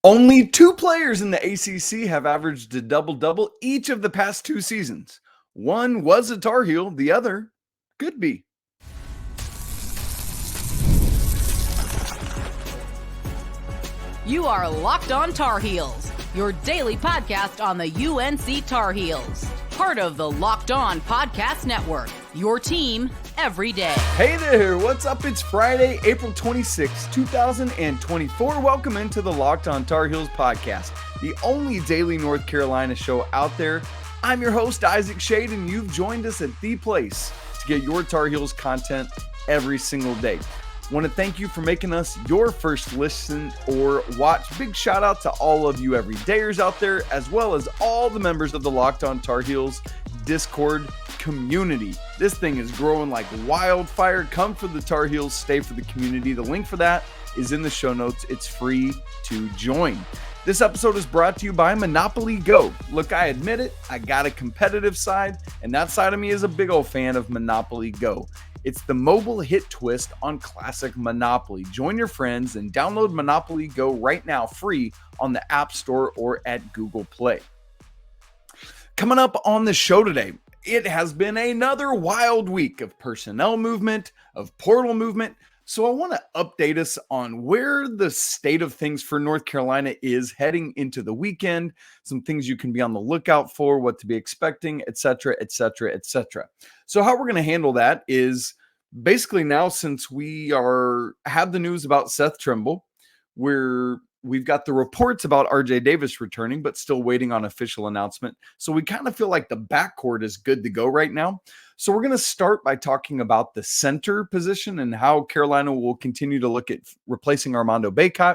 Only two players in the ACC have averaged a double-double each of the past two seasons. One was a Tar Heel, the other could be. You are Locked On Tar Heels, your daily podcast on the UNC Tar Heels. Part of the Locked On Podcast Network, your team every day. Hey there, what's up? It's Friday, April 26, 2024. Welcome into the Locked On Tar Heels podcast, the only daily North Carolina show out there. I'm your host, Isaac Shade, and you've joined us at the place to get your Tar Heels content every single day. Want to thank you for making us your first listen or watch. Big shout out to all of you everydayers out there, as well as all the members of the Locked On Tar Heels Discord community. This thing is growing like wildfire. Come for the Tar Heels, stay for the community. The link for that is in the show notes. It's free to join. This episode is brought to you by Monopoly Go. Look, I admit it, I got a competitive side, and that side of me is a big old fan of Monopoly Go. It's the mobile hit twist on classic Monopoly. Join your friends and download Monopoly Go right now free on the App Store or at Google Play. Coming up on the show today, it has been another wild week of personnel movement, of portal movement. So I want to update us on where the state of things for North Carolina is heading into the weekend, some things you can be on the lookout for, what to be expecting, etc., etc., etc. So how we're going to handle that is basically now, since we have the news about Seth Trimble, we've got the reports about RJ Davis returning, but still waiting on official announcement. So we kind of feel like the backcourt is good to go right now. So we're going to start by talking about the center position and how Carolina will continue to look at replacing Armando Bacot.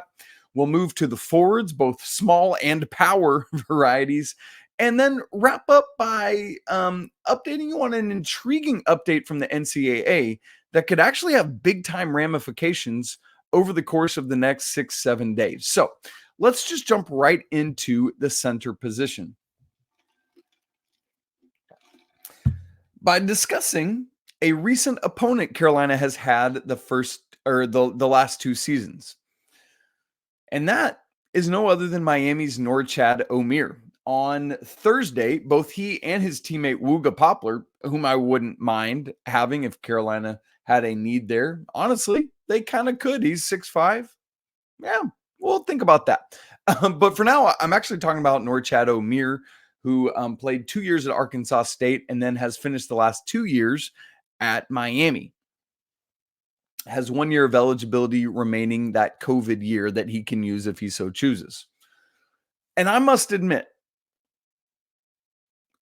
We'll move to the forwards, both small and power varieties, and then wrap up by updating you on an intriguing update from the NCAA that could actually have big-time ramifications over the course of the next 6-7 days. So let's just jump right into the center position by discussing a recent opponent Carolina has had the last two seasons. And that is no other than Miami's Norchad Omier. On Thursday, both he and his teammate Wooga Poplar, whom I wouldn't mind having if Carolina had a need there. Honestly, they kind of could. He's 6'5". Yeah, we'll think about that. But for now, I'm actually talking about Norchad Omier, who played 2 years at Arkansas State and then has finished the last 2 years at Miami. Has 1 year of eligibility remaining, that COVID year that he can use if he so chooses. And I must admit,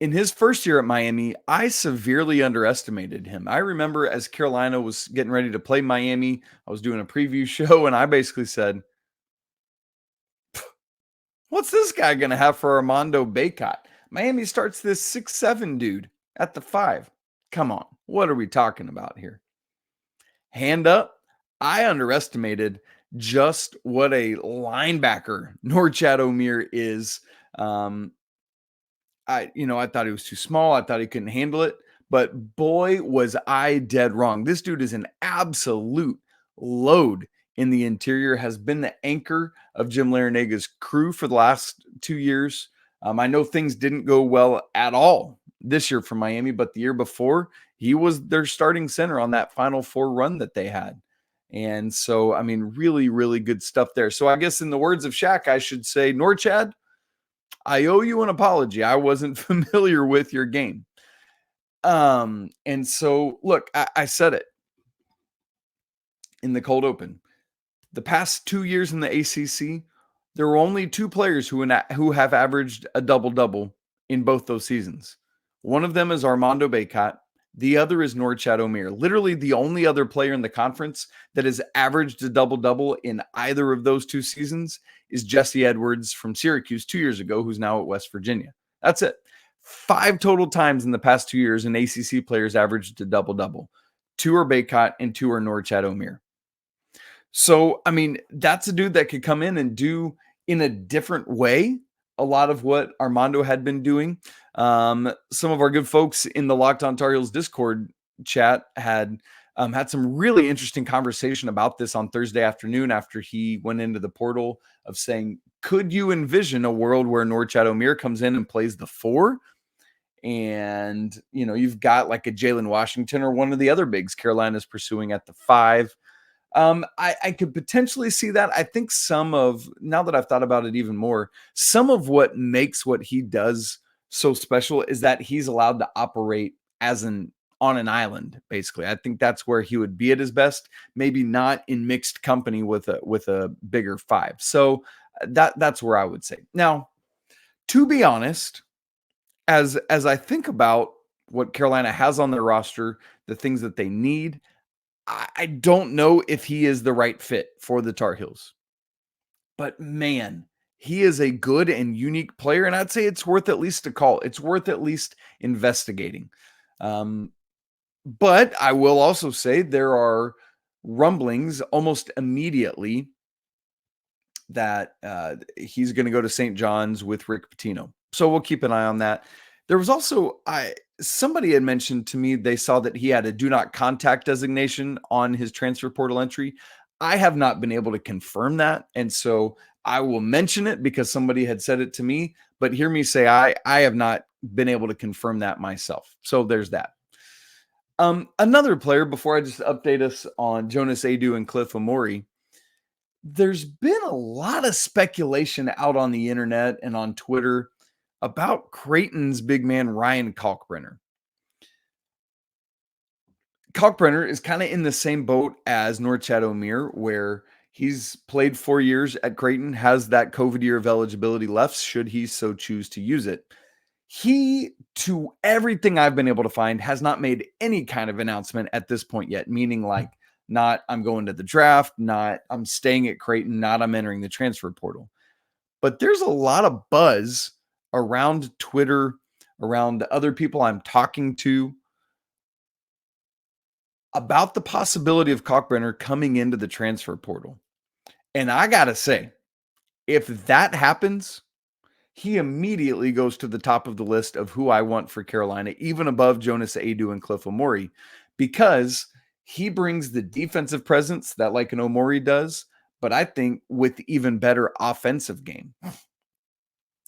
in his first year at Miami, I severely underestimated him. I remember as Carolina was getting ready to play Miami, I was doing a preview show, and I basically said, what's this guy going to have for Armando Bacot? Miami starts this 6'7" dude at the 5. Come on, what are we talking about here? Hand up, I underestimated just what a linebacker Norchad Omier is. I thought he was too small. I thought he couldn't handle it. But boy, was I dead wrong. This dude is an absolute load in the interior, has been the anchor of Jim Laranaga's crew for the last 2 years. I know things didn't go well at all this year for Miami, but the year before, he was their starting center on that Final Four run that they had. And so, I mean, really, really good stuff there. So I guess in the words of Shaq, I should say, Norchad, I owe you an apology. I wasn't familiar with your game. And so, look, I said it in the cold open. The past 2 years in the ACC, there were only two players who have averaged a double-double in both those seasons. One of them is Armando Bacot. The other is Norchad Omier. Literally the only other player in the conference that has averaged a double-double in either of those two seasons is Jesse Edwards from Syracuse 2 years ago, who's now at West Virginia. That's it. 5 total times in the past 2 years, an ACC player's averaged a double-double. 2 are Bacot and 2 are Norchad Omier. So, I mean, that's a dude that could come in and do in a different way a lot of what Armando had been doing. Some of our good folks in the Locked On Tar Heels Discord chat had some really interesting conversation about this on Thursday afternoon after he went into the portal of saying, could you envision a world where Norchad Omier comes in and plays the 4? And, you've got like a Jalen Washington or one of the other bigs Carolina's pursuing at the 5. I could potentially see that. I think now that I've thought about it even more, some of what makes what he does so special is that he's allowed to operate on an island, basically. I think that's where he would be at his best, maybe not in mixed company with a bigger 5. So that's where I would say. Now, to be honest, as I think about what Carolina has on their roster, the things that they need, I don't know if he is the right fit for the Tar Heels. But man, he is a good and unique player, and I'd say it's worth at least a call. It's worth at least investigating. But I will also say there are rumblings almost immediately that he's going to go to St. John's with Rick Pitino. So we'll keep an eye on that. There was also somebody had mentioned to me they saw that he had a do not contact designation on his transfer portal entry. I have not been able to confirm that, and so I will mention it because somebody had said it to me, but hear me say I have not been able to confirm that myself. So there's that. Another player, before I just update us on Jonas, Aidoo, and Cliff Omoruyi, there's been a lot of speculation out on the internet and on Twitter about Creighton's big man, Ryan Kalkbrenner. Kalkbrenner is kind of in the same boat as Norchad Omier, where he's played 4 years at Creighton, has that COVID year of eligibility left, should he so choose to use it. He, to everything I've been able to find, has not made any kind of announcement at this point yet, meaning like not I'm going to the draft, not I'm staying at Creighton, not I'm entering the transfer portal. But there's a lot of buzz around Twitter, around other people I'm talking to, about the possibility of Kalkbrenner coming into the transfer portal. And I got to say, if that happens, he immediately goes to the top of the list of who I want for Carolina, even above Jonas, Aidoo, and Cliff Omoruyi, because he brings the defensive presence that like an Omoruyi does, but I think with even better offensive game.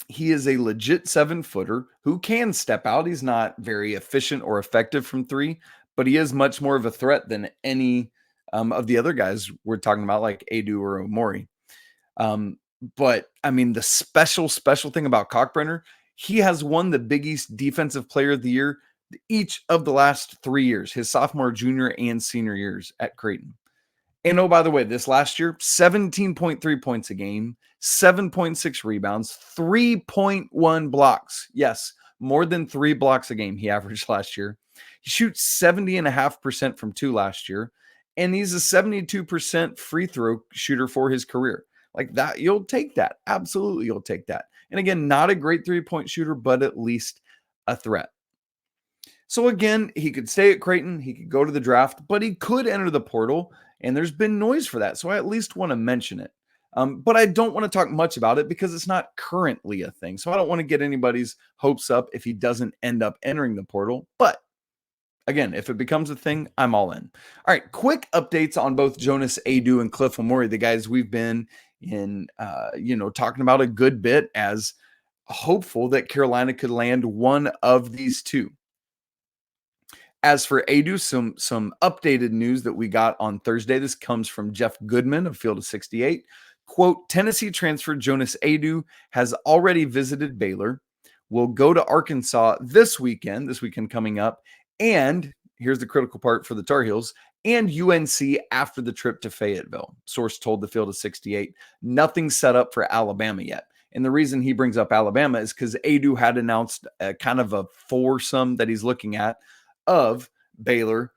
He is a legit 7-footer who can step out. He's not very efficient or effective from 3, but he is much more of a threat than any of the other guys we're talking about, like Aidoo or Omoruyi. But I mean, the special thing about Kalkbrenner, he has won the Big East Defensive Player of the Year each of the last 3 years, his sophomore, junior, and senior years at Creighton. And oh, by the way, this last year, 17.3 points a game, 7.6 rebounds, 3.1 blocks. Yes, more than 3 blocks a game he averaged last year. He shoots 70.5% from 2 last year, and he's a 72% free throw shooter for his career. Like that, you'll take that. Absolutely, you'll take that. And again, not a great 3-point shooter, but at least a threat. So again, he could stay at Creighton, he could go to the draft, but he could enter the portal, and there's been noise for that. So I at least want to mention it. But I don't want to talk much about it because it's not currently a thing. So I don't want to get anybody's hopes up if he doesn't end up entering the portal. But again, if it becomes a thing, I'm all in. All right, quick updates on both Jonas, Aidoo, and Cliff Omoruyi, the guys we've been in, talking about a good bit as hopeful that Carolina could land one of these two. As for Aidoo, some updated news that we got on Thursday. This comes from Jeff Goodman of Field of 68. Quote, Tennessee transfer Jonas Aidoo has already visited Baylor, will go to Arkansas this weekend coming up, and here's the critical part for the Tar Heels, and UNC after the trip to Fayetteville. Source told the Field of 68. Nothing set up for Alabama yet. And the reason he brings up Alabama is because Aidoo had announced a kind of a foursome that he's looking at of Baylor,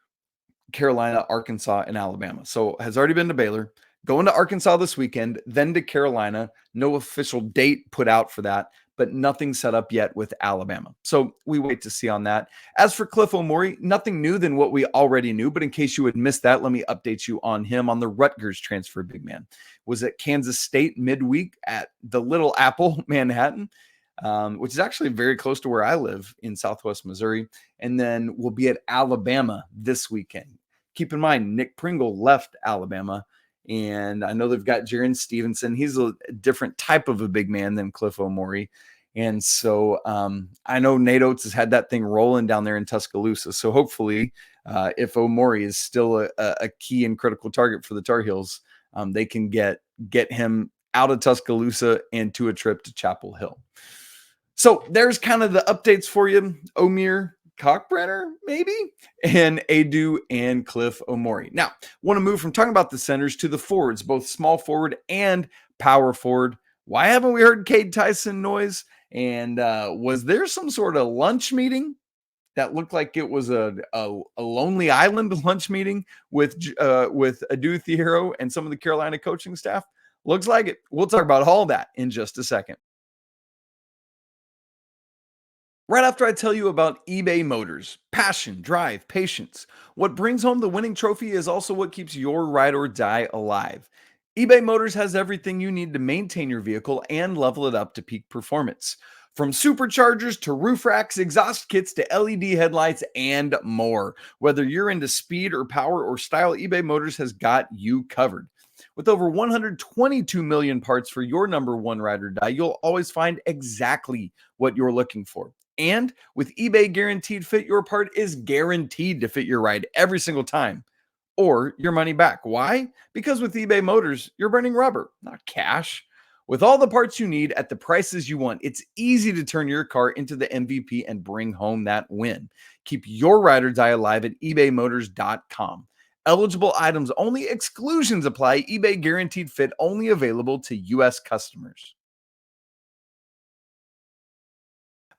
Carolina, Arkansas, and Alabama. So has already been to Baylor, going to Arkansas this weekend, then to Carolina. No official date put out for that, but nothing set up yet with Alabama. So we wait to see on that. As for Cliff Omoruyi, nothing new than what we already knew, but in case you had missed that, let me update you on him on the Rutgers transfer big man. Was at Kansas State midweek at the Little Apple, Manhattan, which is actually very close to where I live in Southwest Missouri, and then we'll be at Alabama this weekend. Keep in mind, Nick Pringle left Alabama, And I know they've got Jaron Stevenson. He's a different type of a big man than Cliff Omoruyi. And so I know Nate Oates has had that thing rolling down there in Tuscaloosa. So hopefully, if Omoruyi is still a key and critical target for the Tar Heels, they can get him out of Tuscaloosa and to a trip to Chapel Hill. So there's kind of the updates for you. Omier, Kalkbrenner, maybe, and Aidoo and Cliff Omoruyi. Now, want to move from talking about the centers to the forwards, both small forward and power forward. Why haven't we heard Cade Tyson noise? And was there some sort of lunch meeting that looked like it was a Lonely Island lunch meeting with Adou Theiro and some of the Carolina coaching staff? Looks like it. We'll talk about all that in just a second. Right after I tell you about eBay Motors. Passion, drive, patience. What brings home the winning trophy is also what keeps your ride or die alive. eBay Motors has everything you need to maintain your vehicle and level it up to peak performance. From superchargers to roof racks, exhaust kits to LED headlights, and more. Whether you're into speed or power or style, eBay Motors has got you covered. With over 122 million parts for your number one ride or die, you'll always find exactly what you're looking for. And with eBay Guaranteed Fit, your part is guaranteed to fit your ride every single time, or your money back. Why? Because with eBay Motors, you're burning rubber, not cash. With all the parts you need at the prices you want, it's easy to turn your car into the MVP and bring home that win. Keep your ride or die alive at ebaymotors.com. Eligible items only, exclusions apply. eBay Guaranteed Fit only available to U.S. customers.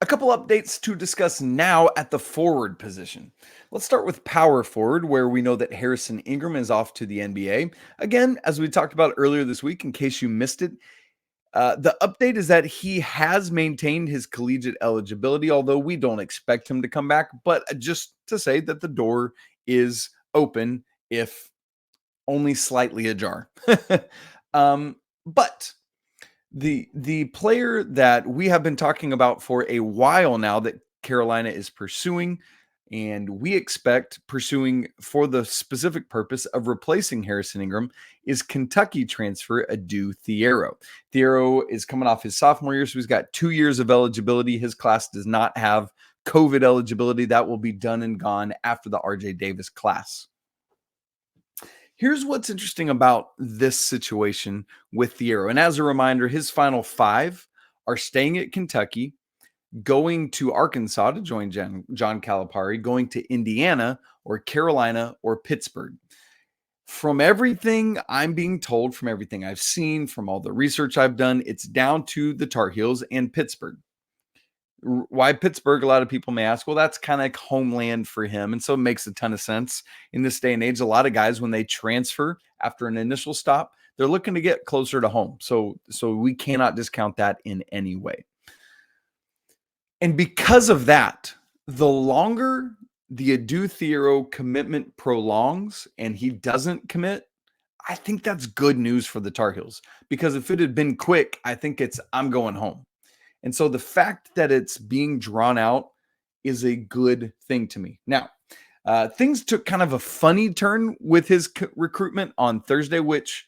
A couple updates to discuss now at the forward position. Let's start with power forward, where we know that Harrison Ingram is off to the NBA. Again, as we talked about earlier this week, in case you missed it, the update is that he has maintained his collegiate eligibility, although we don't expect him to come back, but just to say that the door is open, if only slightly ajar. But the player that we have been talking about for a while now that Carolina is pursuing, and we expect pursuing for the specific purpose of replacing Harrison Ingram, is Kentucky transfer Adou Theiro. Thiero is coming off his sophomore year, so he's got 2 years of eligibility. His class does not have COVID eligibility. That will be done and gone after the RJ Davis class. Here's what's interesting about this situation with Thiero. And as a reminder, his final 5 are staying at Kentucky, going to Arkansas to join John Calipari, going to Indiana or Carolina or Pittsburgh. From everything I'm being told, from everything I've seen, from all the research I've done, it's down to the Tar Heels and Pittsburgh. Why Pittsburgh? A lot of people may ask, well, that's kind of like homeland for him. And so it makes a ton of sense in this day and age. A lot of guys, when they transfer after an initial stop, they're looking to get closer to home. So we cannot discount that in any way. And because of that, the longer the Adou Theiro commitment prolongs and he doesn't commit, I think that's good news for the Tar Heels. Because if it had been quick, I think I'm going home. And so the fact that it's being drawn out is a good thing to me. Now, things took kind of a funny turn with his recruitment on Thursday, which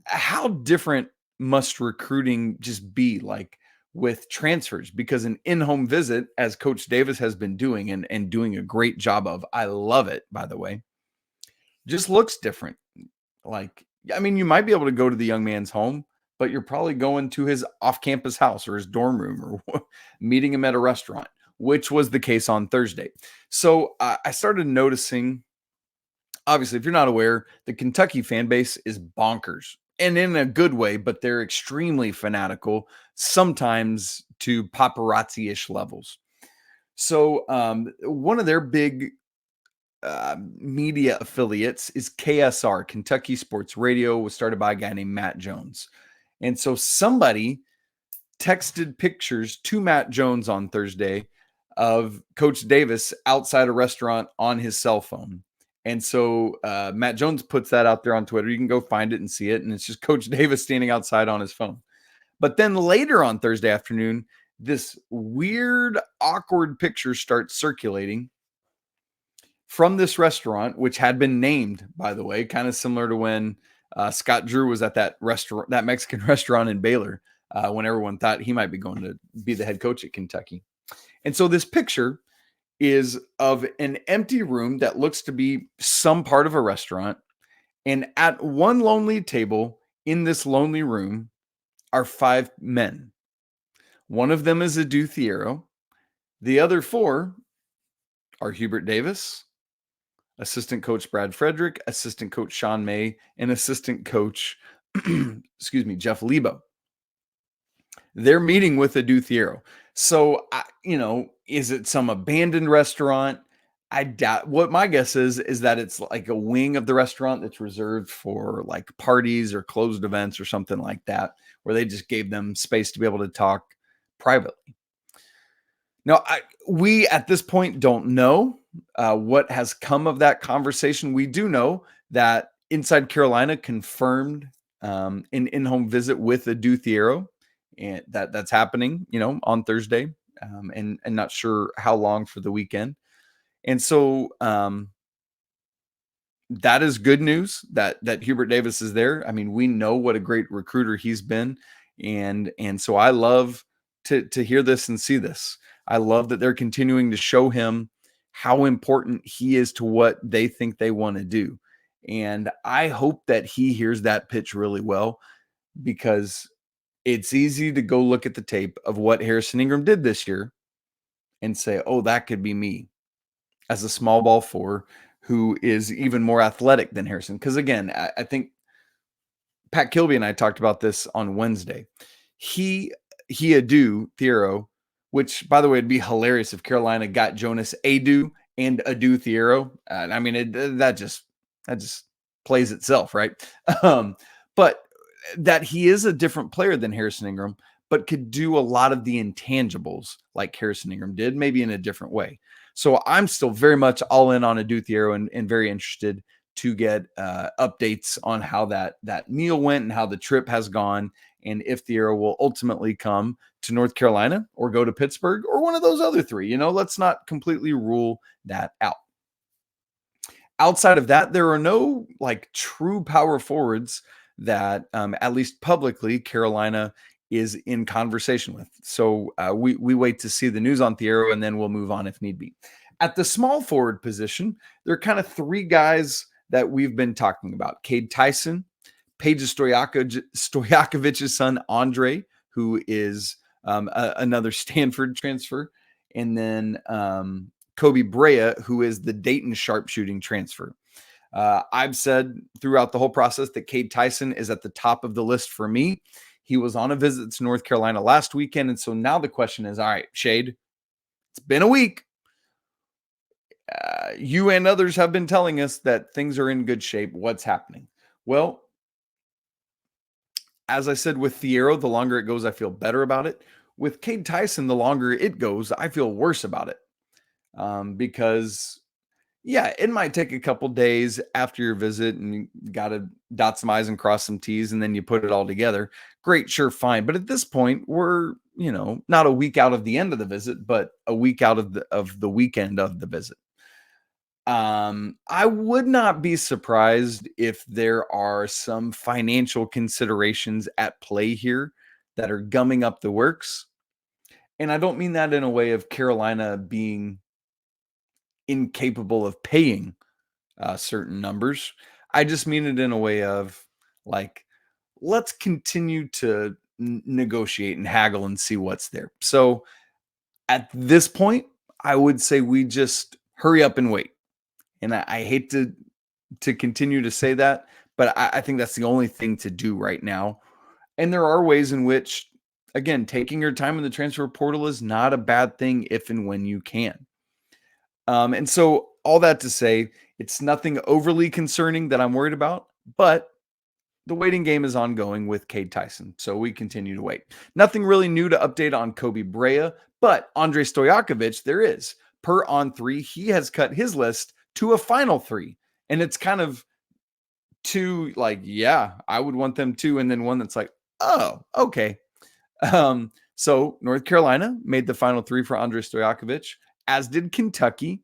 how different must recruiting just be like with transfers? Because an in-home visit, as Coach Davis has been doing and doing a great job of, I love it, by the way, just looks different. Like, I mean, you might be able to go to the young man's home, but you're probably going to his off-campus house or his dorm room or meeting him at a restaurant, which was the case on Thursday. So I started noticing, obviously, if you're not aware, the Kentucky fan base is bonkers, and in a good way, but they're extremely fanatical, sometimes to paparazzi-ish levels. So one of their big media affiliates is KSR, Kentucky Sports Radio, was started by a guy named Matt Jones. And so somebody texted pictures to Matt Jones on Thursday of Coach Davis outside a restaurant on his cell phone. And so Matt Jones puts that out there on Twitter. You can go find it and see it. And it's just Coach Davis standing outside on his phone. But then later on Thursday afternoon, this weird, awkward picture starts circulating from this restaurant, which had been named, by the way, kind of similar to when Scott Drew was at that restaurant, that Mexican restaurant in Baylor, when everyone thought he might be going to be the head coach at Kentucky. And so this picture is of an empty room that looks to be some part of a restaurant. And at one lonely table in this lonely room are 5 men. One of them is Adou Theiro. The other 4 are Hubert Davis, assistant coach Brad Frederick, assistant coach Sean May, and assistant coach, Jeff Lebo. They're meeting with Adou Theiro. So, is it some abandoned restaurant? I doubt. What my guess is that it's like a wing of the restaurant that's reserved for like parties or closed events or something like that, where they just gave them space to be able to talk privately. Now, we at this point don't know what has come of that conversation. We do know that Inside Carolina confirmed an in-home visit with Adou Theiro, and that's happening, on Thursday, and not sure how long for the weekend. And so that is good news that Hubert Davis is there. I mean, we know what a great recruiter he's been, and so I love to hear this and see this. I love that they're continuing to show him how important he is to what they think they want to do. And I hope that he hears that pitch really well, because it's easy to go look at the tape of what Harrison Ingram did this year and say, oh, that could be me as a small ball 4 who is even more athletic than Harrison. Because again, I think Pat Kilby and I talked about this on Wednesday. He Adou Theiro, which, by the way, it'd be hilarious if Carolina got Jonas, Aidoo, and Adou Theiro. I mean, that just plays itself, right? But that he is a different player than Harrison Ingram, but could do a lot of the intangibles like Harrison Ingram did, maybe in a different way. So I'm still very much all in on Adou Theiro and very interested to get updates on how that meal went and how the trip has gone, and if Thiero will ultimately come to North Carolina or go to Pittsburgh or one of those other 3. Let's not completely rule that out. Outside of that, there are no like true power forwards that, at least publicly, Carolina is in conversation with. So we wait to see the news on Thiero, and then we'll move on if need be. At the small forward position, there are kind of 3 guys that we've been talking about. Cade Tyson, Paige Stojakovic's son, Andrej, who is another Stanford transfer, and then Koby Brea, who is the Dayton sharpshooting transfer. I've said throughout the whole process that Cade Tyson is at the top of the list for me. He was on a visit to North Carolina last weekend, and so now the question is, all right, Shade, it's been a week. You and others have been telling us that things are in good shape. What's happening? Well, as I said with Thiero, the longer it goes, I feel better about it. With Cade Tyson, the longer it goes, I feel worse about it. Because, yeah, it might take a couple days after your visit and you got to dot some I's and cross some T's, and then you put it all together. Great, sure, fine. But at this point, we're, not a week out of the end of the visit, but a week out of the weekend of the visit. I would not be surprised if there are some financial considerations at play here that are gumming up the works. And I don't mean that in a way of Carolina being incapable of paying certain numbers. I just mean it in a way of like, let's continue to negotiate and haggle and see what's there. So at this point, I would say we just hurry up and wait. And I hate to continue to say that, but I think that's the only thing to do right now. And there are ways in which, again, taking your time in the transfer portal is not a bad thing if and when you can. And so all that to say, it's nothing overly concerning that I'm worried about, but the waiting game is ongoing with Cade Tyson. So we continue to wait. Nothing really new to update on Koby Brea, but Andrej Stojakovic, there is. Per On3, he has cut his list to a final 3. And it's kind of 2 like, yeah, I would want them too. And then one that's like, oh, okay. So North Carolina made the final 3 for Andrej Stojakovic, as did Kentucky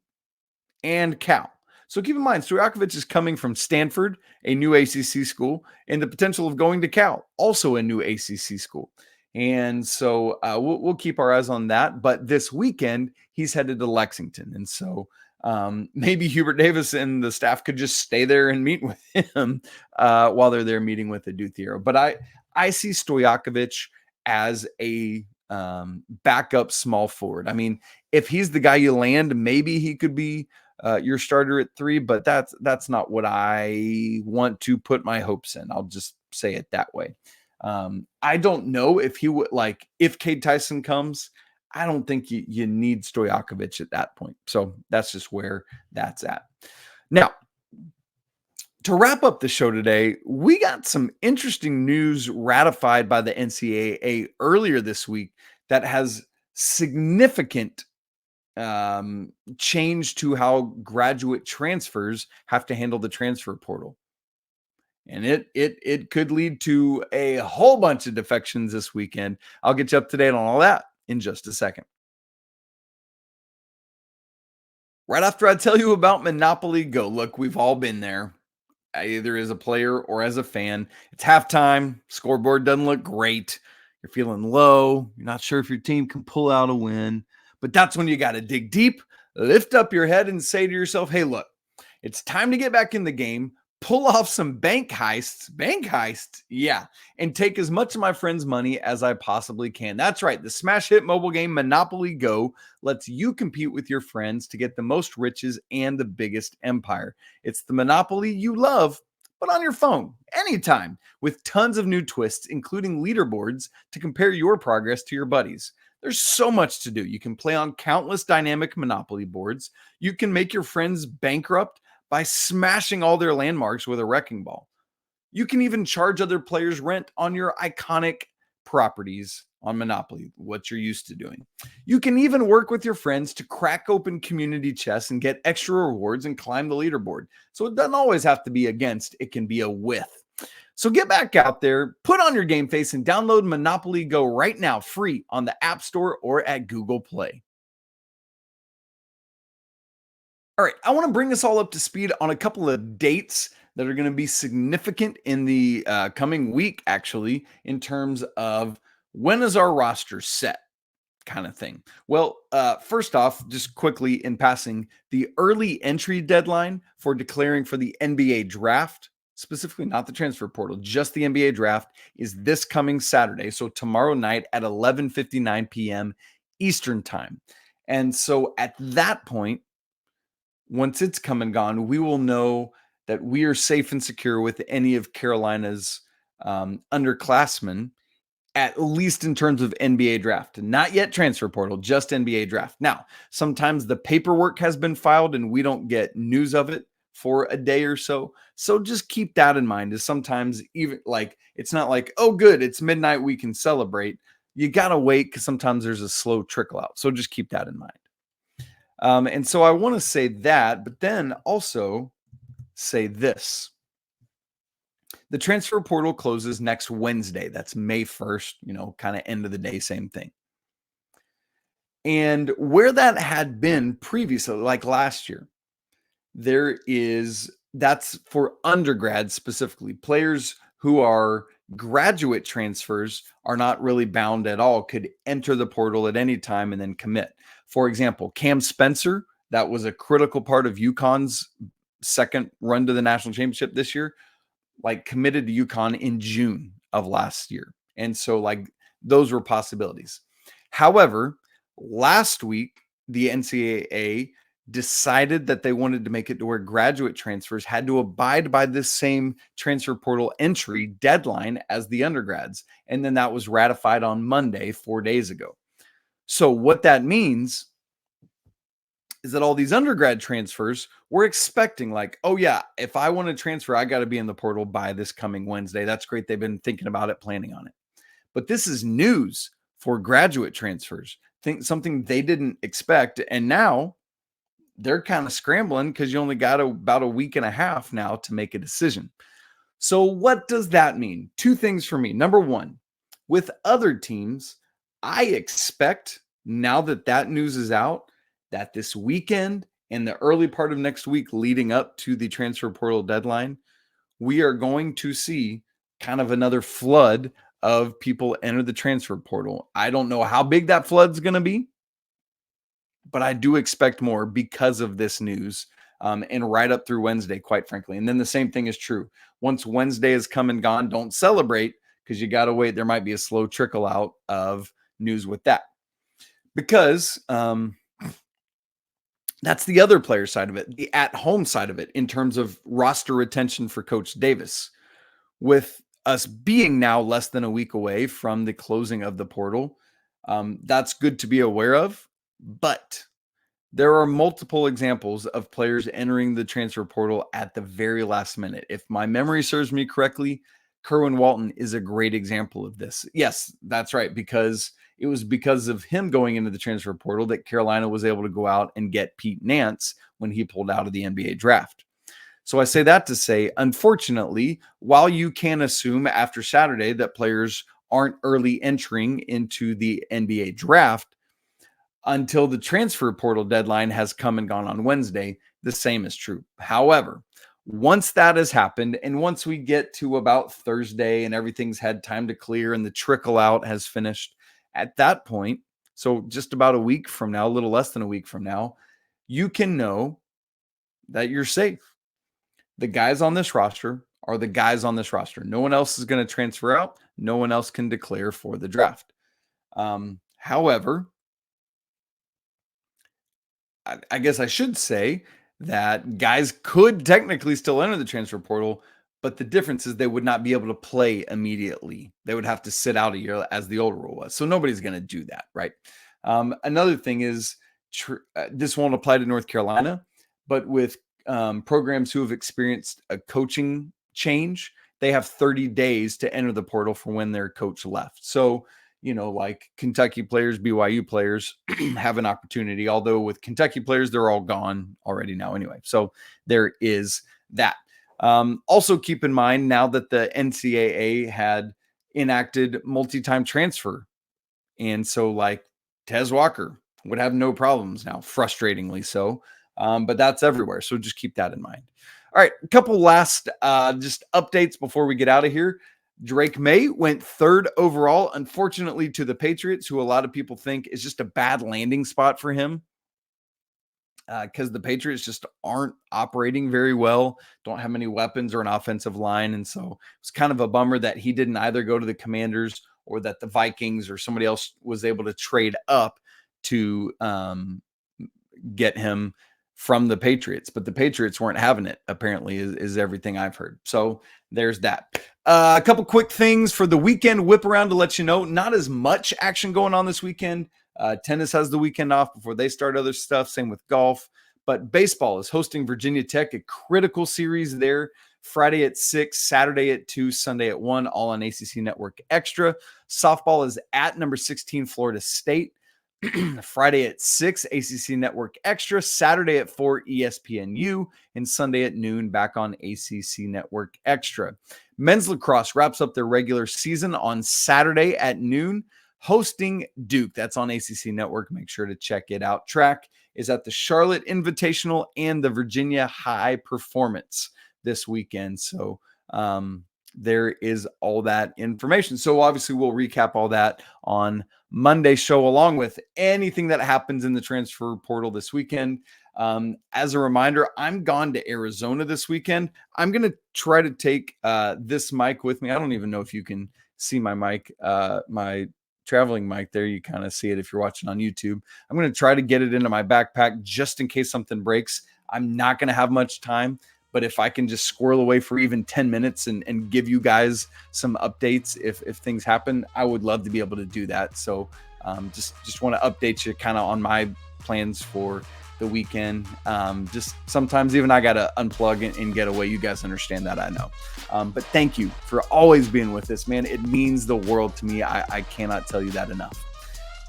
and Cal. So keep in mind, Stojakovic is coming from Stanford, a new ACC school, and the potential of going to Cal, also a new ACC school. And so we'll keep our eyes on that. But this weekend, he's headed to Lexington. And so maybe Hubert Davis and the staff could just stay there and meet with him while they're there meeting with Adou Theiro. But I see Stojakovic as a backup small forward. I mean, if he's the guy you land, maybe he could be your starter at 3, but that's not what I want to put my hopes in. I'll just say it that way. I don't know if he would, like, if Cade Tyson comes, I don't think you need Stojakovic at that point. So that's just where that's at. Now, to wrap up the show today, we got some interesting news ratified by the NCAA earlier this week that has significant change to how graduate transfers have to handle the transfer portal. And it could lead to a whole bunch of defections this weekend. I'll get you up to date on all that in just a second. Right after I tell you about Monopoly Go. Look, we've all been there, either as a player or as a fan. It's halftime. Scoreboard doesn't look great. You're feeling low. You're not sure if your team can pull out a win. But that's when you got to dig deep, lift up your head, and say to yourself, hey, look, it's time to get back in the game, pull off some bank heists, yeah, and take as much of my friends' money as I possibly can. That's right. The smash hit mobile game Monopoly Go lets you compete with your friends to get the most riches and the biggest empire. It's the Monopoly you love, but on your phone, anytime, with tons of new twists, including leaderboards to compare your progress to your buddies. There's so much to do. You can play on countless dynamic Monopoly boards. You can make your friends bankrupt by smashing all their landmarks with a wrecking ball. You can even charge other players rent on your iconic properties on Monopoly, what you're used to doing. You can even work with your friends to crack open community chests and get extra rewards and climb the leaderboard. So it doesn't always have to be against, it can be a with. So get back out there, put on your game face, and download Monopoly Go right now, free on the App Store or at Google Play. All right, I want to bring us all up to speed on a couple of dates that are going to be significant in the coming week, actually, in terms of when is our roster set kind of thing. Well, first off, just quickly in passing, the early entry deadline for declaring for the NBA draft, specifically not the transfer portal, just the NBA draft, is this coming Saturday. So tomorrow night at 11:59 p.m. Eastern time. And so at that point, once it's come and gone, we will know that we are safe and secure with any of Carolina's underclassmen, at least in terms of NBA draft. Not yet transfer portal, just NBA draft. Now, sometimes the paperwork has been filed and we don't get news of it for a day or so. So just keep that in mind, is sometimes even like, it's not like, oh, good, it's midnight, we can celebrate. You got to wait because sometimes there's a slow trickle out. So just keep that in mind. And so I want to say that, but then also say this. The transfer portal closes next Wednesday. That's May 1st, kind of end of the day, same thing. And where that had been previously, like last year, that's for undergrads specifically. Players who are graduate transfers are not really bound at all, could enter the portal at any time and then commit. For example, Cam Spencer, that was a critical part of UConn's second run to the national championship this year, committed to UConn in June of last year. And so those were possibilities. However, last week, the NCAA decided that they wanted to make it to where graduate transfers had to abide by this same transfer portal entry deadline as the undergrads. And then that was ratified on Monday, 4 days ago. So what that means is that all these undergrad transfers were expecting oh yeah, if I want to transfer, I got to be in the portal by this coming Wednesday. That's great. They've been thinking about it, planning on it. But this is news for graduate transfers. Something they didn't expect. And now they're kind of scrambling because you only got about a week and a half now to make a decision. So what does that mean? Two things for me. Number one, with other teams, I expect now that news is out, that this weekend in the early part of next week leading up to the transfer portal deadline, we are going to see kind of another flood of people enter the transfer portal. I don't know how big that flood's going to be, but I do expect more because of this news, and right up through Wednesday, quite frankly. And then the same thing is true. Once Wednesday is come and gone, don't celebrate because you got to wait. There might be a slow trickle out of news with that because that's the other player side of it, the at-home side of it in terms of roster retention for Coach Davis. With us being now less than a week away from the closing of the portal, that's good to be aware of. But there are multiple examples of players entering the transfer portal at the very last minute. If my memory serves me correctly, Kerwin Walton is a great example of this. Yes, that's right, because it was because of him going into the transfer portal that Carolina was able to go out and get Pete Nance when he pulled out of the NBA draft. So I say that to say, unfortunately, while you can assume after Saturday that players aren't early entering into the NBA draft, until the transfer portal deadline has come and gone on Wednesday, the same is true. However, once that has happened, and once we get to about Thursday and everything's had time to clear and the trickle out has finished, at that point, so just about a week from now, a little less than a week from now, you can know that you're safe. The guys on this roster are the guys on this roster. No one else is going to transfer out. No one else can declare for the draft. However, I guess I should say that guys could technically still enter the transfer portal, but the difference is they would not be able to play immediately. They would have to sit out a year as the old rule was. So nobody's going to do that, right? Another thing is this won't apply to North Carolina, but with programs who have experienced a coaching change, they have 30 days to enter the portal for when their coach left. So, like Kentucky players, BYU players have an opportunity, although with Kentucky players, they're all gone already now anyway. So there is that. Also keep in mind now that the NCAA had enacted multi-time transfer. And so like Tez Walker would have no problems now, frustratingly so. But that's everywhere. So just keep that in mind. All right. A couple last just updates before we get out of here. Drake May went 3rd overall, unfortunately, to the Patriots, who a lot of people think is just a bad landing spot for him because the Patriots just aren't operating very well, don't have many weapons or an offensive line. And so it's kind of a bummer that he didn't either go to the Commanders or that the Vikings or somebody else was able to trade up to get him from the Patriots, but the Patriots weren't having it, apparently, is everything I've heard. So there's that. A couple quick things for the weekend whip around to let you know. Not as much action going on this weekend. Tennis has the weekend off before they start other stuff. Same with golf. But baseball is hosting Virginia Tech, a critical series there. Friday at 6, Saturday at 2, Sunday at 1, all on ACC Network Extra. Softball is at number 16, Florida State. Friday at 6, ACC Network Extra, Saturday at 4, ESPNU, and Sunday at noon back on ACC Network Extra. Men's lacrosse wraps up their regular season on Saturday at noon, hosting Duke. That's on ACC Network. Make sure to check it out. Track is at the Charlotte Invitational and the Virginia High Performance this weekend. So there is all that information. So obviously we'll recap all that on Monday's show, along with anything that happens in the transfer portal this weekend. As a reminder, I'm gone to Arizona this weekend. I'm going to try to take this mic with me. I don't even know if you can see my mic, my traveling mic there. You kind of see it if you're watching on YouTube. I'm going to try to get it into my backpack just in case something breaks. I'm not going to have much time, but if I can just squirrel away for even 10 minutes and give you guys some updates if things happen, I would love to be able to do that. So just want to update you kind of on my plans for the weekend. Just sometimes even I got to unplug and get away. You guys understand that, I know. But thank you for always being with us, man. It means the world to me. I cannot tell you that enough.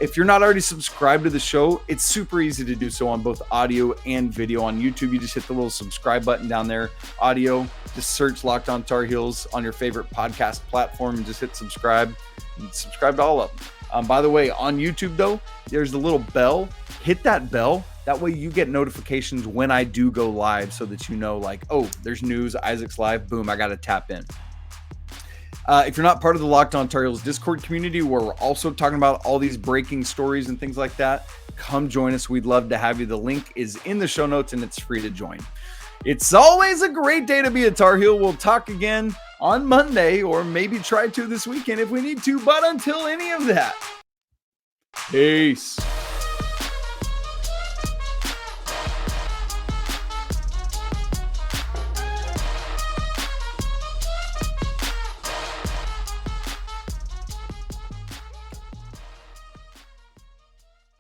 If you're not already subscribed to the show, it's super easy to do so on both audio and video. On YouTube, you just hit the little subscribe button down there. Audio, just search Locked On Tar Heels on your favorite podcast platform and just hit subscribe and subscribe to all of them. By the way, on YouTube, though, there's the little bell. Hit that bell. That way you get notifications when I do go live so that you know, like, oh, there's news, Isaac's live, boom, I got to tap in. If you're not part of the Locked On Tar Heels Discord community, where we're also talking about all these breaking stories and things like that, come join us. We'd love to have you. The link is in the show notes and it's free to join. It's always a great day to be a Tar Heel. We'll talk again on Monday, or maybe try to this weekend if we need to. But until any of that, peace.